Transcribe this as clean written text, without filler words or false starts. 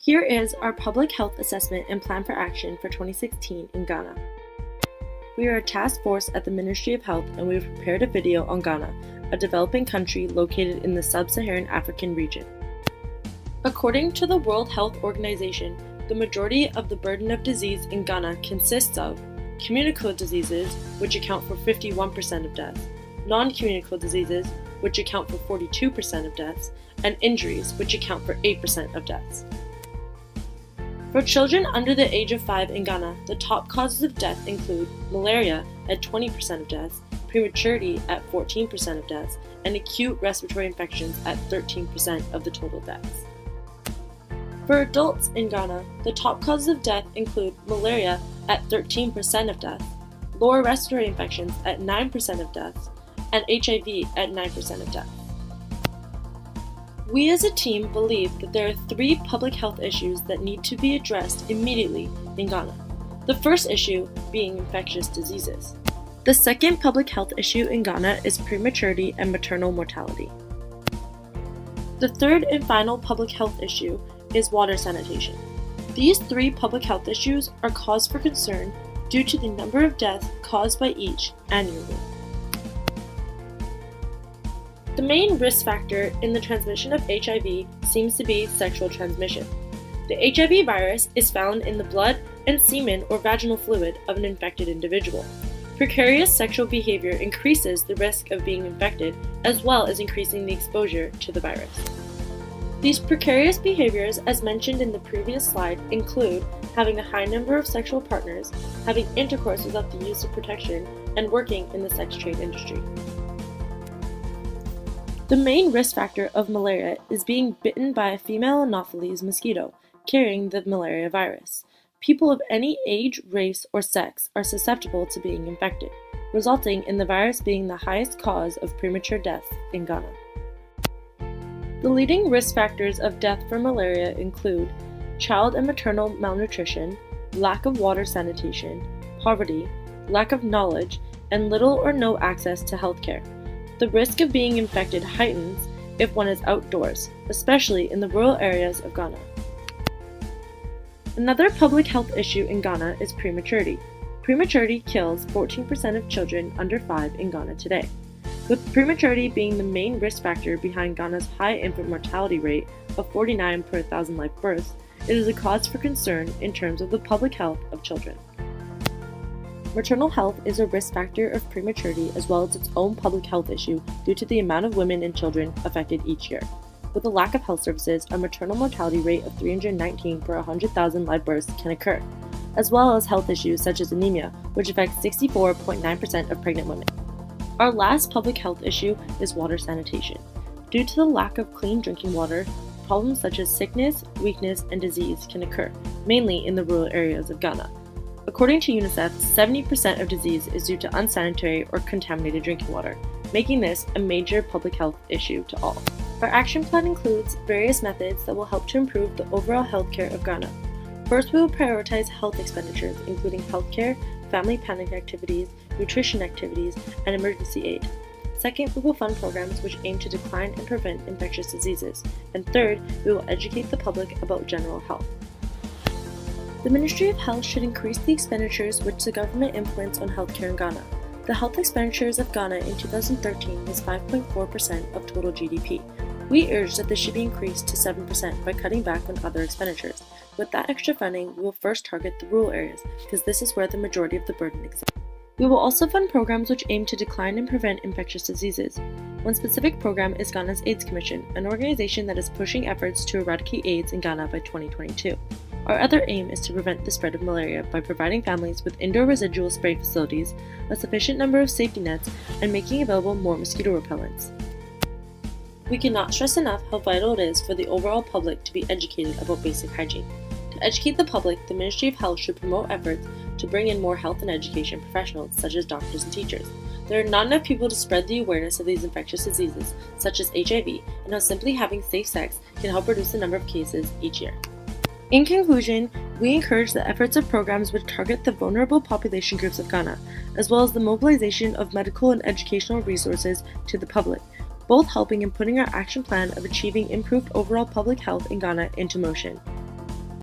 Here is our public health assessment and plan for action for 2016 in Ghana. We are a task force at the Ministry of Health and we have prepared a video on Ghana, a developing country located in the sub-Saharan African region. According to the World Health Organization, the majority of the burden of disease in Ghana consists of communicable diseases, which account for 51% of deaths, non-communicable diseases, which account for 42% of deaths, and injuries, which account for 8% of deaths. For children under the age of 5 in Ghana, the top causes of death include malaria at 20% of deaths, prematurity at 14% of deaths, and acute respiratory infections at 13% of the total deaths. For adults in Ghana, the top causes of death include malaria at 13% of deaths, lower respiratory infections at 9% of deaths, and HIV at 9% of deaths. We as a team believe that there are 3 public health issues that need to be addressed immediately in Ghana. The first issue being infectious diseases. The second public health issue in Ghana is prematurity and maternal mortality. The third and final public health issue is water sanitation. These 3 public health issues are cause for concern due to the number of deaths caused by each annually. The main risk factor in the transmission of HIV seems to be sexual transmission. The HIV virus is found in the blood and semen or vaginal fluid of an infected individual. Precarious sexual behavior increases the risk of being infected as well as increasing the exposure to the virus. These precarious behaviors, as mentioned in the previous slide, include having a high number of sexual partners, having intercourse without the use of protection, and working in the sex trade industry. The main risk factor of malaria is being bitten by a female Anopheles mosquito carrying the malaria virus. People of any age, race, or sex are susceptible to being infected, resulting in the virus being the highest cause of premature death in Ghana. The leading risk factors of death from malaria include child and maternal malnutrition, lack of water sanitation, poverty, lack of knowledge, and little or no access to healthcare. The risk of being infected heightens if one is outdoors, especially in the rural areas of Ghana. Another public health issue in Ghana is prematurity. Prematurity kills 14% of children under 5 in Ghana today. With prematurity being the main risk factor behind Ghana's high infant mortality rate of 49 per 1,000 live births, it is a cause for concern in terms of the public health of children. Maternal health is a risk factor of prematurity as well as its own public health issue due to the amount of women and children affected each year. With a lack of health services, a maternal mortality rate of 319 per 100,000 live births can occur, as well as health issues such as anemia, which affects 64.9% of pregnant women. Our last public health issue is water sanitation. Due to the lack of clean drinking water, problems such as sickness, weakness, and disease can occur, mainly in the rural areas of Ghana. According to UNICEF, 70% of disease is due to unsanitary or contaminated drinking water, making this a major public health issue to all. Our action plan includes various methods that will help to improve the overall healthcare of Ghana. First, we will prioritize health expenditures, including healthcare, family planning activities, nutrition activities, and emergency aid. Second, we will fund programs which aim to decline and prevent infectious diseases. And third, we will educate the public about general health. The Ministry of Health should increase the expenditures which the government implements on healthcare in Ghana. The health expenditures of Ghana in 2013 was 5.4% of total GDP. We urge that this should be increased to 7% by cutting back on other expenditures. With that extra funding, we will first target the rural areas, because this is where the majority of the burden exists. We will also fund programs which aim to decline and prevent infectious diseases. One specific program is Ghana's AIDS Commission, an organization that is pushing efforts to eradicate AIDS in Ghana by 2022. Our other aim is to prevent the spread of malaria by providing families with indoor residual spray facilities, a sufficient number of safety nets, and making available more mosquito repellents. We cannot stress enough how vital it is for the overall public to be educated about basic hygiene. To educate the public, the Ministry of Health should promote efforts to bring in more health and education professionals such as doctors and teachers. There are not enough people to spread the awareness of these infectious diseases such as HIV and how simply having safe sex can help reduce the number of cases each year. In conclusion, we encourage the efforts of programs which target the vulnerable population groups of Ghana, as well as the mobilization of medical and educational resources to the public, both helping in putting our action plan of achieving improved overall public health in Ghana into motion.